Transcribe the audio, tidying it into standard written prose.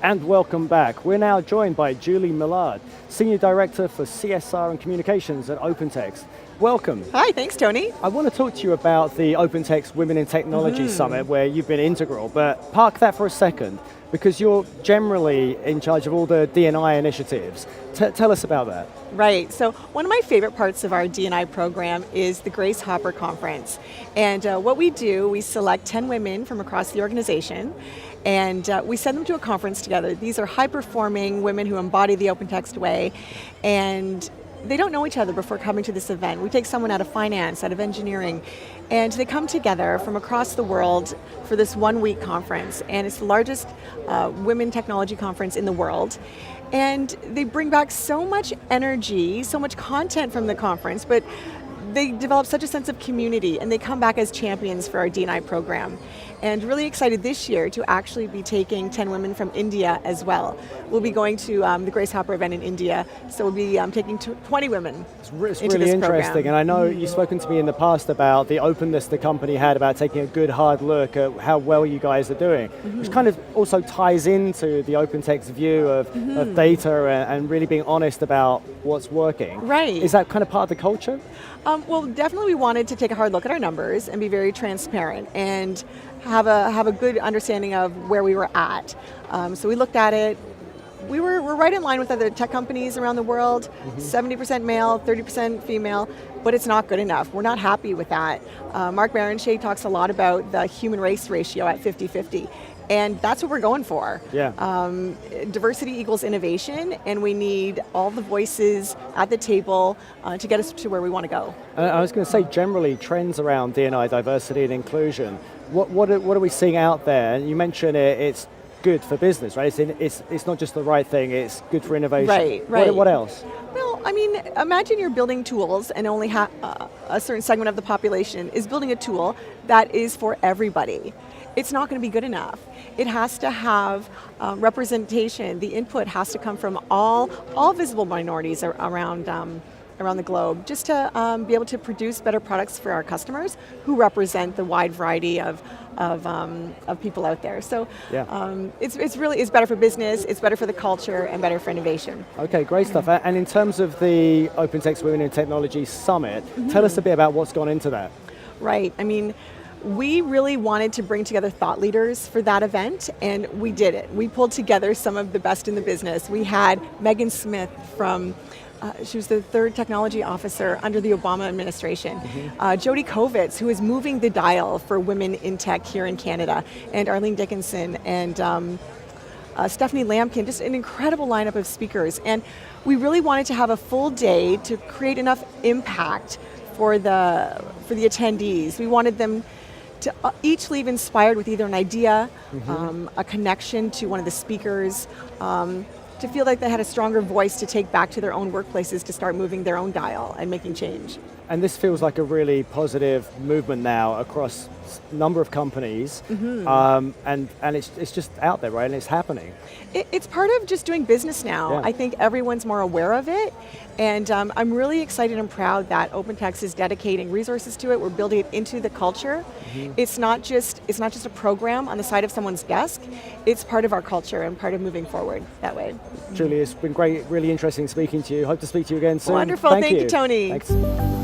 And welcome back. We're now joined by Julie Millard, Senior Director for CSR and Communications at OpenText. Welcome. Hi, thanks Tony. I want to talk to you about the OpenText Women in Technology Summit, where you've been integral, but park that for a second, because you're generally in charge of all the D&I initiatives. Tell us about that. Right, so one of my favorite parts of our D&I program is the Grace Hopper Conference. And what we do, we select 10 women from across the organization, and we send them to a conference together. These are high-performing women who embody the OpenText way, and they don't know each other before coming to this event. We take someone out of finance, out of engineering, and they come together from across the world for this 1 week conference. And it's the largest women technology conference in the world. And they bring back so much energy, so much content from the conference, but they develop such a sense of community, and they come back as champions for our D&I program. And really excited this year to actually be taking 10 women from India as well. We'll be going to the Grace Hopper event in India, so we'll be taking 20 women It's into really this interesting, program. and I know you've spoken to me in the past about the openness the company had about taking a good hard look at how well you guys are doing, which kind of also ties into the OpenText view of data and really being honest about what's working. Right. Is that kind of part of the culture? Well, definitely we wanted to take a hard look at our numbers and be very transparent and have a good understanding of where we were at. So we looked at it. We're right in line with other tech companies around the world, 70% male, 30% female, but it's not good enough. We're not happy with that. Mark Barenshea talks a lot about the human race ratio at 50-50. And that's what we're going for. Yeah. Diversity equals innovation, and we need all the voices at the table to get us to where we want to go. I was going to say, generally, trends around D&I, diversity and inclusion, what are we seeing out there? You mentioned it's good for business, right? It's not just the right thing, it's good for innovation. Right. What else? Well, I mean, imagine you're building tools and only a certain segment of the population is building a tool that is for everybody. It's not going to be good enough. It has to have representation. The input has to come from all visible minorities around the globe, just to be able to produce better products for our customers who represent the wide variety of people out there. So it's better for business, it's better for the culture, and better for innovation. Okay, great stuff. And in terms of the OpenText Women in Technology Summit, tell us a bit about what's gone into that. Right. I mean, we really wanted to bring together thought leaders for that event, and we did it. We pulled together some of the best in the business. We had Megan Smith from, she was the third technology officer under the Obama administration. Jody Kovitz, who is moving the dial for women in tech here in Canada, and Arlene Dickinson, and Stephanie Lampkin, just an incredible lineup of speakers. And we really wanted to have a full day to create enough impact for the attendees. We wanted them to each leave inspired with either an idea, a connection to one of the speakers, to feel like they had a stronger voice to take back to their own workplaces to start moving their own dial and making change. And this feels like a really positive movement now across a number of companies, and it's just out there, right, and it's happening. It's part of just doing business now. Yeah. I think everyone's more aware of it, and I'm really excited and proud that OpenText is dedicating resources to it. We're building it into the culture. It's not just a program on the side of someone's desk. It's part of our culture and part of moving forward that way. Julie, it's been great, really interesting speaking to you. Hope to speak to you again soon. Wonderful, thank you, Tony. Thanks.